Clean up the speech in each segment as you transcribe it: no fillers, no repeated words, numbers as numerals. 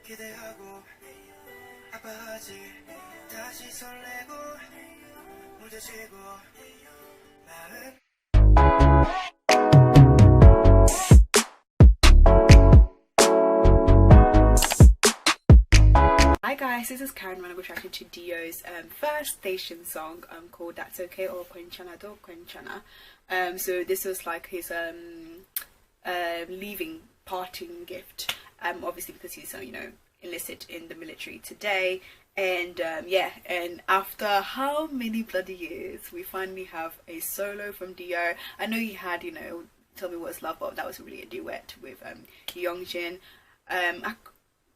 기대하고 아파하지 다시 설레고 무뎌지고 마음. Hi guys, this is Karen when I was reacting to Dio's first station song called That's Okay or 괜찮아도. So this was like his leaving parting gift, obviously because he's enlisted in the military today, and yeah, and after how many bloody years we finally have a solo from Dio. I know he had Tell Me What's Love, but that was really a duet with Kyungsoo. I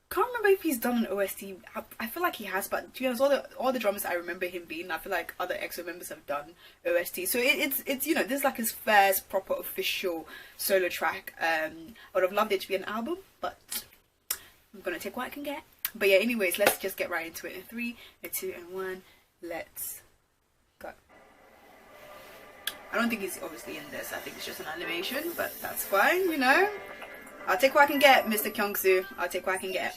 can't remember if he's done an OST. I feel like he has, but to be honest, all the dramas I remember him being, I feel like other EXO members have done OST. So it's this is like his first proper official solo track. I would have loved it to be an album, but I'm gonna take what I can get. But yeah, anyways, let's just get right into it. In 3, 2, and 1, let's go. I don't think he's obviously in this. I think it's just an animation, but that's fine, I'll take what I can get, Mr. Kyungsoo. I'll take what I can get.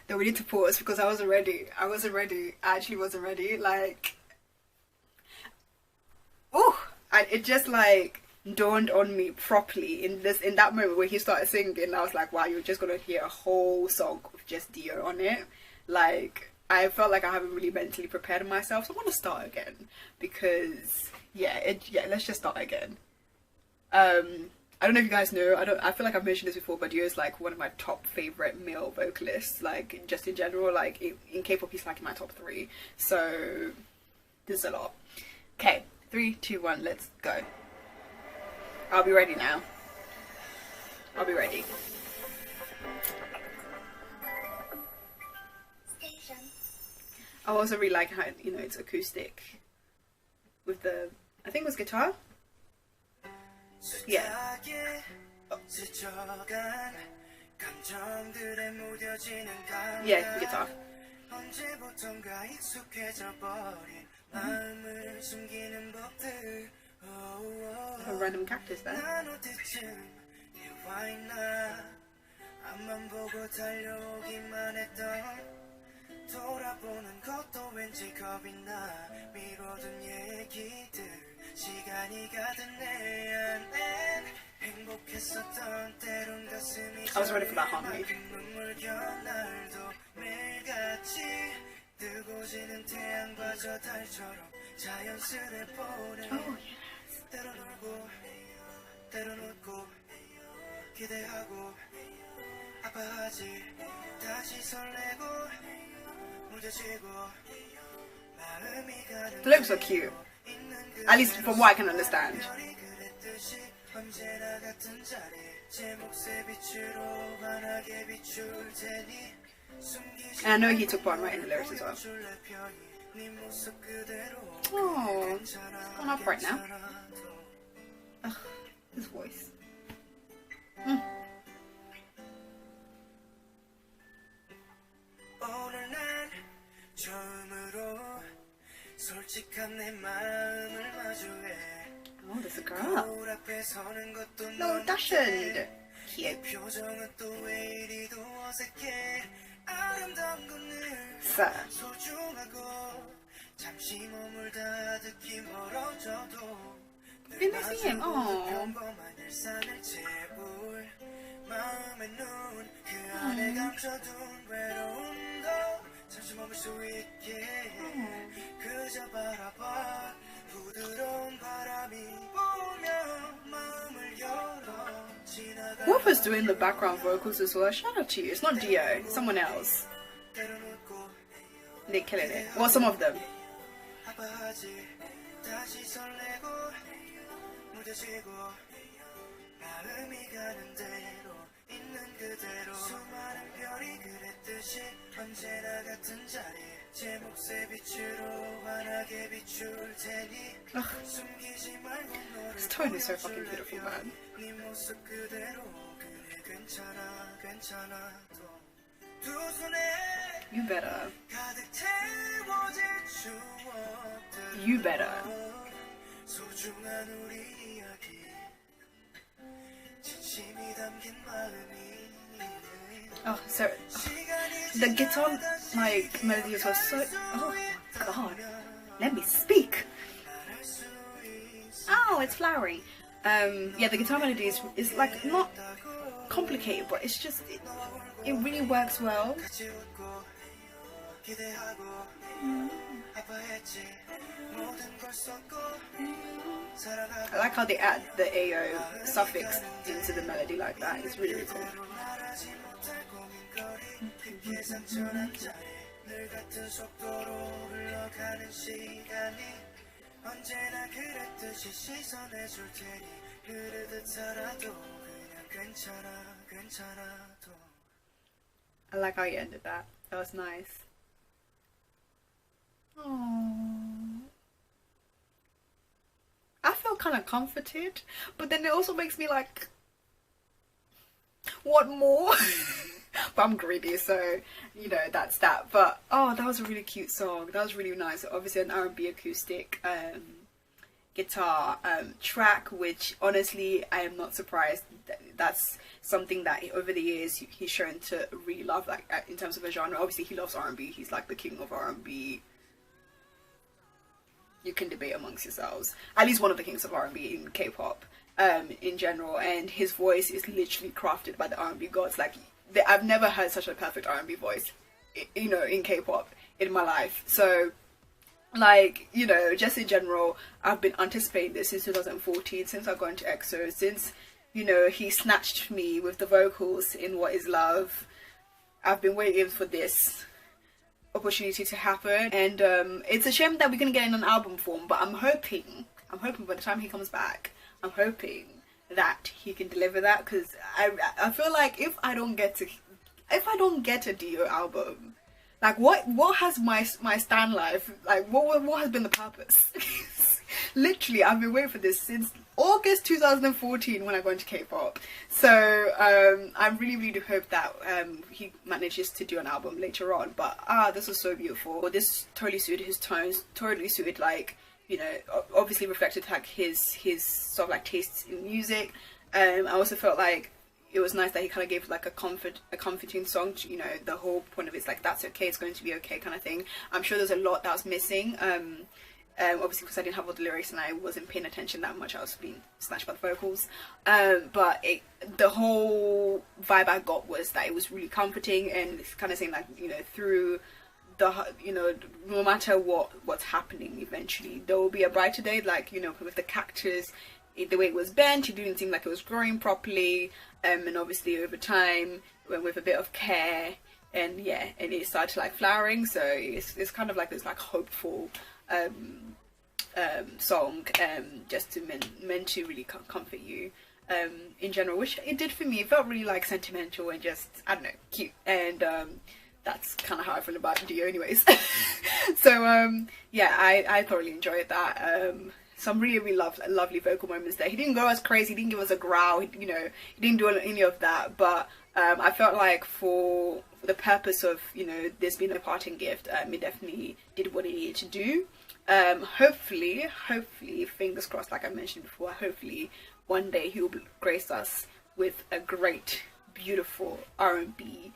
No, we need to pause because I wasn't ready. I actually wasn't ready. Like, oh, it just like dawned on me properly in that moment when he started singing. I was like, wow, you're just gonna hear a whole song with just Dio on it. Like, I felt like I haven't really mentally prepared myself, so I want to start again because yeah, let's just start again. I don't know if you guys know, I feel like I've mentioned this before, but Dio is like one of my top favorite male vocalists, like just in general. Like in K-pop he's like in my top 3, so this is a lot. Okay, 3, 2, 1, let's go. I'll be ready now. I'll be ready. I also really like how it's acoustic with the, I think it was guitar. Yeah. Oh. Yeah, guitar. A random cactus there. I was ready for that harmony. Oh the lips are cute, at least from what I can understand. And I know he took part in writing the lyrics as well. Oh, it's gone up right now. Ugh, his voice. Oh, there's a girl. No, Dashin. Cute. Sir. Didn't I see him? Oh. Whoever's doing the background vocals as well, shout out to you. It's not Dio, it's someone else. They're killing it. Well, some of them. Ugh. This tone is so fucking beautiful, man. 괜찮아 괜찮아도 두 손에 You better. 가득 채워질 추억들 You better. 소중한 우리 이야기 진심이 담긴 마음이 Oh, so the guitar melodies are so. Oh God, let me speak. Oh, it's flowery. Yeah, the guitar melody is like not complicated, but it's just it really works well. 같이 웃고 기대하고 아파했지 모든 걸 쏟고 I like how they add the AO suffix into the melody like that. It's really, really cool. 말하지 못할 고민거리 예상처럼 잘해 늘 같은 속도로 흘러가는 시간이 언제나 그랬듯이 시선해줄 테니 흐르듯 살아도 그냥 괜찮아 괜찮아도 I like how you ended that. That was nice. Aww. I feel kind of comforted, but then it also makes me like, want more? But I'm greedy, so, you know, that's that. But, oh, that was a really cute song. That was really nice. Obviously an R&B acoustic guitar track, which honestly, I am not surprised. That's something that over the years he's shown to really love, like in terms of a genre. Obviously he loves R&B. He's like the king of R&B. You can debate amongst yourselves. At least one of the kings of R&B in K-pop in general, and his voice is literally crafted by the R&B gods. Like, I've never heard such a perfect R&B voice, you know, in K-pop in my life. So, like, you know, just in general, I've been anticipating this since 2014, since I've gone to EXO, since, you know, he snatched me with the vocals in What Is Love. I've been waiting for this opportunity to happen, and it's a shame that we're gonna get in an album form, but I'm hoping by the time he comes back, I'm hoping that he can deliver that, because I feel like if I don't get a Dio album, like what has my stan life, like what has been the purpose? Literally, I've been waiting for this since August 2014 when I got into K-pop. So I really do hope that he manages to do an album later on. But this was so beautiful. This totally suited his tones, totally suited, like, you know, obviously reflected like his sort of like tastes in music. I also felt like it was nice that he kind of gave like a comforting song to, you know, the whole point of it's like, that's okay, it's going to be okay kind of thing. I'm sure there's a lot that was missing. Obviously because I didn't have all the lyrics and I wasn't paying attention that much, I was being snatched by the vocals, but the whole vibe I got was that it was really comforting, and it's kind of saying like, you know, through the, you know, no matter what's happening, eventually there will be a brighter day. Like, you know, with the cactus, the way it was bent, it didn't seem like it was growing properly, and obviously over time, with a bit of care, and yeah, and it started like flowering. So it's kind of like this like hopeful song, just to meant to really comfort you in general, which it did for me. It felt really like sentimental and just, I don't know, cute, and that's kind of how I feel about the video anyways. So yeah, I thoroughly enjoyed that. Some really lovely vocal moments there. He didn't go as crazy, he didn't give us a growl, you know, he didn't do any of that, but I felt like for the purpose of, you know, this being a parting gift, it definitely did what it needed to do. Hopefully, fingers crossed, like I mentioned before, hopefully one day he will grace us with a great, beautiful R&B.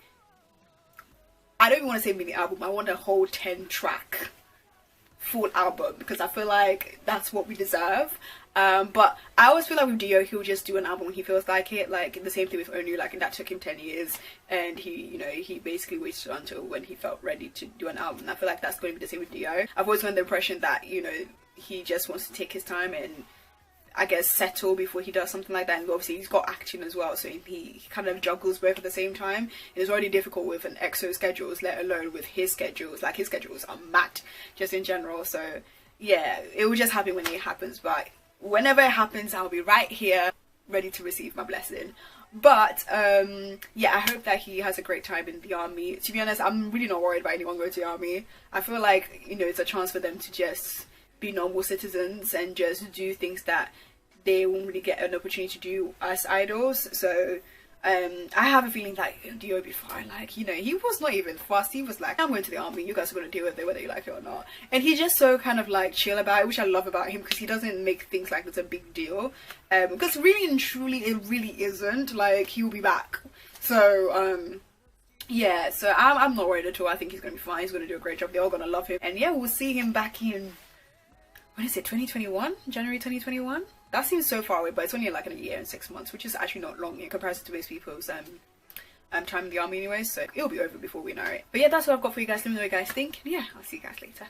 I don't even want to say mini album, I want a whole 10-track full album, because I feel like that's what we deserve. But I always feel like with Dio, he'll just do an album when he feels like it. Like the same thing with Onu, like, and that took him 10 years, and he, you know, he basically waited until when he felt ready to do an album. And I feel like that's going to be the same with Dio. I've always gotten the impression that, you know, he just wants to take his time and, I guess, settle before he does something like that. And obviously he's got acting as well, so he kind of juggles both at the same time. It's already difficult with an EXO schedules, let alone with his schedules. Like, his schedules are mad, just in general. So yeah, it will just happen when it happens, but whenever it happens, I'll be right here ready to receive my blessing. But yeah, I hope that he has a great time in the army. To be honest, I'm really not worried about anyone going to the army. I feel like, you know, it's a chance for them to just be normal citizens and just do things that they won't really get an opportunity to do as idols. So I have a feeling that Dio will be fine. Like, you know, he was not even fussed. He was like, I'm going to the army, you guys are going to deal with it whether you like it or not. And he's just so kind of like chill about it, which I love about him, because he doesn't make things like it's a big deal, because really and truly it really isn't. Like, he will be back. So yeah, so I'm not worried at all. I think he's going to be fine. He's going to do a great job. They're all going to love him. And yeah, we'll see him back in, when is it, 2021? January 2021? That seems so far away, but it's only like in a year and 6 months, which is actually not long in comparison to most people's time in the army anyway, so it'll be over before we know it. But yeah, that's what I've got for you guys. Let me know what you guys think. And yeah, I'll see you guys later.